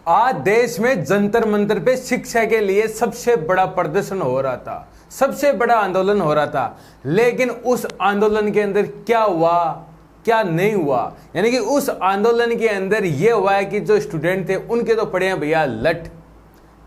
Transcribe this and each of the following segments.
आज देश में जंतर मंतर पे शिक्षा के लिए सबसे बड़ा प्रदर्शन हो रहा था, सबसे बड़ा आंदोलन हो रहा था। लेकिन उस आंदोलन के अंदर क्या हुआ, क्या नहीं हुआ, यानी कि उस आंदोलन के अंदर यह हुआ है कि जो स्टूडेंट थे उनके तो पड़े हैं भैया लट,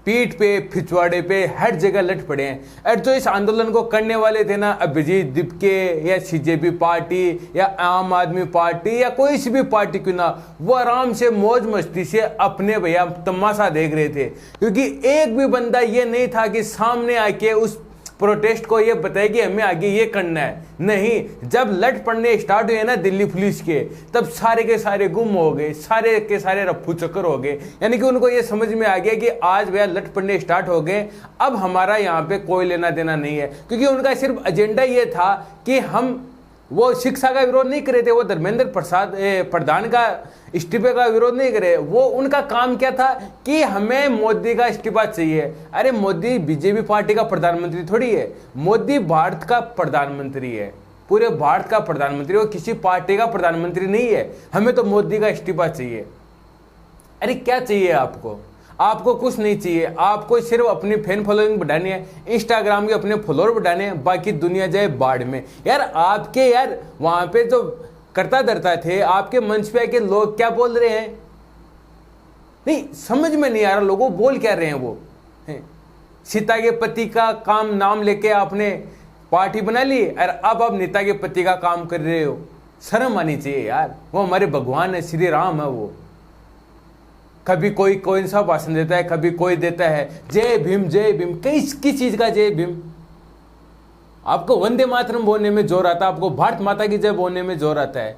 पीठ पे, पिछवाड़े पे, हर जगह लट पड़े हैं। और जो इस आंदोलन को करने वाले थे ना, अभिजीत दीपके या सीजेपी पार्टी या आम आदमी पार्टी या कोई सी भी पार्टी क्यों ना, वो आराम से मौज मस्ती से अपने भैया तमाशा देख रहे थे। क्योंकि एक भी बंदा ये नहीं था कि सामने आके उस प्रोटेस्ट को ये बताए कि हमें आगे ये करना है। नहीं, जब लट पड़ने स्टार्ट हुए ना दिल्ली पुलिस के, तब सारे के सारे गुम हो गए, सारे के सारे रफ्फू चक्कर हो गए। यानी कि उनको ये समझ में आ गया कि आज भैया लट पड़ने स्टार्ट हो गए, अब हमारा यहाँ पे कोई लेना देना नहीं है। क्योंकि उनका सिर्फ एजेंडा ये था कि हम वो शिक्षा का विरोध नहीं करे थे, वो धर्मेंद्र प्रधान का इस्तीफे का विरोध नहीं करे। वो उनका काम क्या था कि हमें मोदी का इस्तीफा चाहिए। अरे मोदी बीजेपी पार्टी का प्रधानमंत्री थोड़ी है, मोदी भारत का प्रधानमंत्री है, पूरे भारत का प्रधानमंत्री। वो किसी पार्टी का प्रधानमंत्री नहीं है। हमें तो मोदी का इस्तीफा चाहिए। अरे क्या चाहिए आपको? आपको कुछ नहीं चाहिए, आपको सिर्फ अपनी फैन फॉलोइंग बढ़ानी है, इंस्टाग्राम के अपने फॉलोअर बढ़ाने हैं, बाकी दुनिया जाए बाढ़ में। यार आपके यार वहां पे जो करता धरता थे, आपके मंच पे आके लोग क्या बोल रहे हैं, नहीं समझ में नहीं आ रहा लोगों बोल क्या रहे हैं। वो सीता के पति का काम नाम लेके आपने पार्टी बना ली और अब आप नेता के पति का काम कर रहे हो। शर्म आनी चाहिए यार। वो हमारे भगवान है, श्री राम है। वो कभी कोई सा भाषण देता है, कभी कोई देता है जय भीम जय भीम। किस चीज का जय भीम? आपको वंदे मातरम बोलने में जोर आता है, आपको भारत माता की जय बोलने में जोर आता है।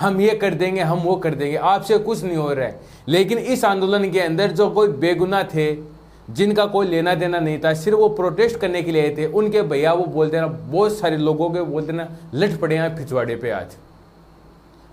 हम ये कर देंगे, हम वो कर देंगे, आपसे कुछ नहीं हो रहा है। लेकिन इस आंदोलन के अंदर जो कोई बेगुनाह थे, जिनका कोई लेना देना नहीं था, सिर्फ वो प्रोटेस्ट करने के लिए आए थे, उनके भैया वो बोलते ना, बहुत सारे लोगों के बोलते ना लट पड़े हैं पिछवाड़े पे आज।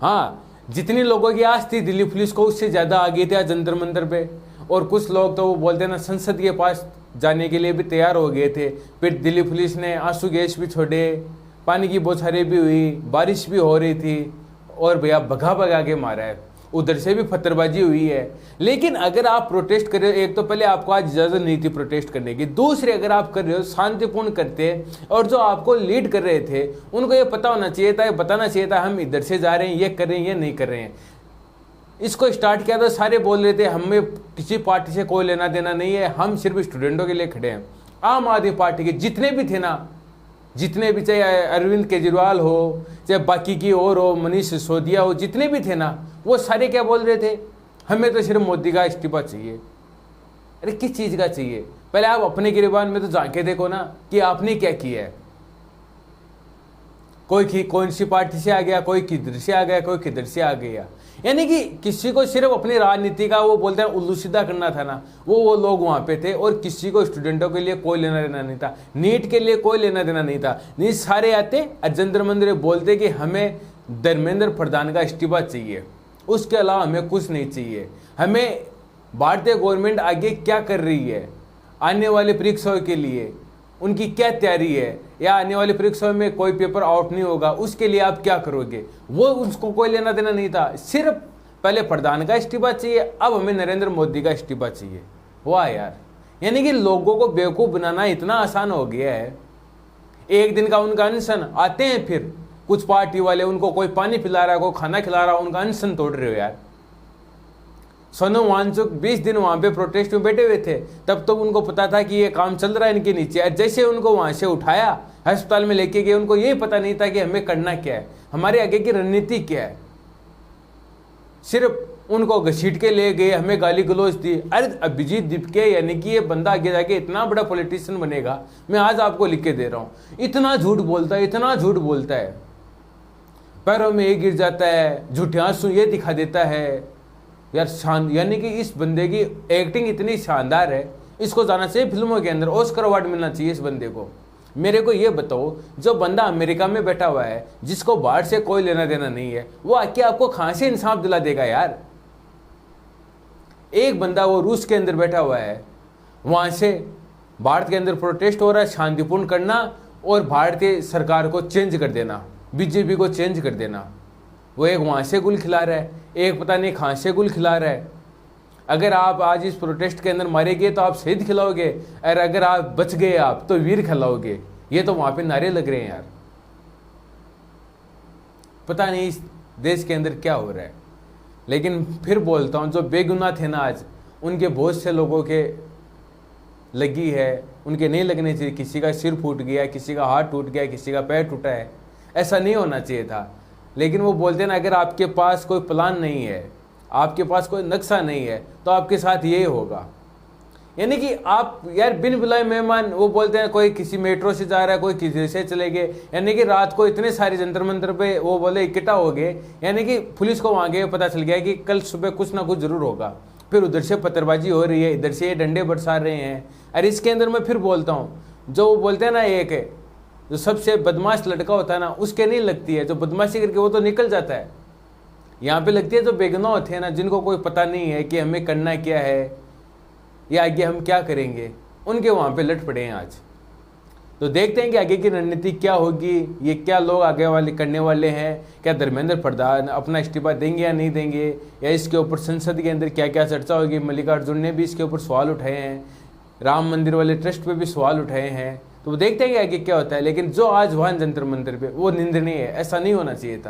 हाँ, जितनी लोगों की आस थी दिल्ली पुलिस को, उससे ज्यादा आ गए थे आज जंतर मंतर पे। और कुछ लोग तो वो बोलते ना संसद के पास जाने के लिए भी तैयार हो गए थे। फिर दिल्ली पुलिस ने आंसू गैस भी छोड़े, पानी की बौछारें भी हुई, बारिश भी हो रही थी, और भैया भगा भगा के मारा है। उधर से भी पत्थरबाजी हुई है। लेकिन अगर आप प्रोटेस्ट कर रहे हो, एक तो पहले आपको आज इजाजत नहीं थी प्रोटेस्ट करने की, दूसरे अगर आप कर रहे हो शांतिपूर्ण करते, और जो आपको लीड कर रहे थे उनको ये पता होना चाहिए था, बताना चाहिए था हम इधर से जा रहे हैं, ये कर रहे हैं, ये नहीं कर रहे हैं। इसको स्टार्ट किया तो सारे बोल रहे थे हमें किसी पार्टी से कोई लेना देना नहीं है, हम सिर्फ स्टूडेंटों के लिए खड़े हैं। आम आदमी पार्टी के जितने भी थे ना, जितने भी, चाहे अरविंद केजरीवाल हो, चाहे बाकी की और हो, मनीष सिसोदिया हो, जितने भी थे ना, वो सारे क्या बोल रहे थे, हमें तो सिर्फ मोदी का इस्तीफा चाहिए। अरे किस चीज का चाहिए? पहले आप अपने गिरबान में तो झांके देखो ना कि आपने क्या किया है। कोई कौन सी पार्टी से आ गया, कोई किधर से आ गया, कोई किधर से आ गया। यानी कि किसी को सिर्फ अपनी राजनीति का वो बोलते हैं उल्लू सीधा करना था ना, वो लोग वहां पे थे। और किसी को स्टूडेंटों के लिए कोई लेना देना नहीं था, नीट के लिए कोई लेना देना नहीं था। नहीं, सारे आते जंतर मंदिर बोलते कि हमें धर्मेंद्र प्रधान का इस्तीफा चाहिए, उसके अलावा हमें कुछ नहीं चाहिए। हमें भारतीय गवर्नमेंट आगे क्या कर रही है, आने वाले परीक्षाओं के लिए उनकी क्या तैयारी है, या आने वाली परीक्षाओं में कोई पेपर आउट नहीं होगा उसके लिए आप क्या करोगे, वो उसको कोई लेना देना नहीं था। सिर्फ पहले प्रधान का इस्तीफा चाहिए, अब हमें नरेंद्र मोदी का इस्तीफा चाहिए। वाह यार, यानी कि लोगों को बेवकूफ बनाना इतना आसान हो गया है। एक दिन का उनका अनशन, आते हैं फिर कुछ पार्टी वाले, उनको कोई पानी पिला रहा है, कोई खाना खिला रहा है, उनका अनशन तोड़ रहे हो यार। सोनम वांगचुक 20 दिन वहां पे प्रोटेस्ट में बैठे हुए थे, तब तो उनको पता था कि ये काम चल रहा है इनके नीचे। जैसे उनको वहां से उठाया, अस्पताल में लेके गए, उनको यही पता नहीं था कि हमें करना क्या है, हमारे आगे की रणनीति क्या है। सिर्फ उनको घसीट के ले गए, हमें गाली गलौज दी। अरे अभिजीत दीपके यानी कि ये बंदा आगे जाके इतना बड़ा पॉलिटिशियन बनेगा, मैं आज आपको लिख के दे रहा हूँ। इतना झूठ बोलता है, इतना झूठ बोलता है, पैरों में ये गिर जाता है, झूठे आंसू ये दिखा देता है यार। यानी कि इस बंदे की एक्टिंग इतनी शानदार है, इसको जाना चाहिए फिल्मों के अंदर, ऑस्कर अवार्ड मिलना चाहिए इस बंदे को। मेरे को ये बताओ, जो बंदा अमेरिका में बैठा हुआ है, जिसको बाहर से कोई लेना देना नहीं है, वो आके आपको कहां से इंसाफ दिला देगा यार? एक बंदा वो रूस के अंदर बैठा हुआ है, वहां से भारत के अंदर प्रोटेस्ट हो रहा है, शांतिपूर्ण करना और भारतीय सरकार को चेंज कर देना, बीजेपी को चेंज कर देना। वो एक वहां से गुल खिला रहा है, एक पता नहीं कहां से गुल खिला रहा है। अगर आप आज इस प्रोटेस्ट के अंदर मारे गए तो आप शहीद खिलाओगे, और अगर आप बच गए आप तो वीर खिलाओगे। ये तो वहां पे नारे लग रहे हैं यार। पता नहीं इस देश के अंदर क्या हो रहा है। लेकिन फिर बोलता हूं, जो बेगुनाह थे ना आज, उनके बहुत से लोगों के लगी है, उनके नहीं लगने चाहिए। किसी का सिर फूट गया, किसी का हाथ टूट गया, किसी का पैर टूटा है, ऐसा नहीं होना चाहिए था। लेकिन वो बोलते हैं ना, अगर आपके पास कोई प्लान नहीं है, आपके पास कोई नक्शा नहीं है, तो आपके साथ ये होगा। यानी कि आप यार बिन बुलाए मेहमान, वो बोलते हैं कोई किसी मेट्रो से जा रहा है, कोई किसी से चले गए। यानी कि रात को इतने सारे जंतर मंतर पे वो बोले इकट्ठा हो गए, यानी कि पुलिस को वहां गए, पता चल गया कि कल सुबह कुछ ना कुछ जरूर होगा। फिर उधर से पत्थरबाजी हो रही है, इधर से ये डंडे बरसा रहे हैं। और इसके अंदर मैं फिर बोलता हूँ, जो बोलते हैं ना, एक है जो सबसे बदमाश लड़का होता है ना, उसके नहीं लगती है। जो बदमाशी करके वो तो निकल जाता है। यहाँ पे लगती है जो बेगुनाह होते हैं ना, जिनको कोई पता नहीं है कि हमें करना क्या है या आगे हम क्या करेंगे, उनके वहाँ पे लट पड़े हैं आज। तो देखते हैं कि आगे की रणनीति क्या होगी, ये क्या लोग आगे वाले करने वाले हैं। क्या धर्मेंद्र प्रधान अपना इस्तीफा देंगे या नहीं देंगे, या इसके ऊपर संसद के अंदर क्या क्या चर्चा होगी। मल्लिकार्जुन ने भी इसके ऊपर सवाल उठाए हैं, राम मंदिर वाले ट्रस्ट पे भी सवाल उठाए हैं। तो देखते हैं कि आगे क्या होता है। लेकिन जो आज हुआ जंतर मंतर पे, वो निंदनीय है, ऐसा नहीं होना चाहिए था।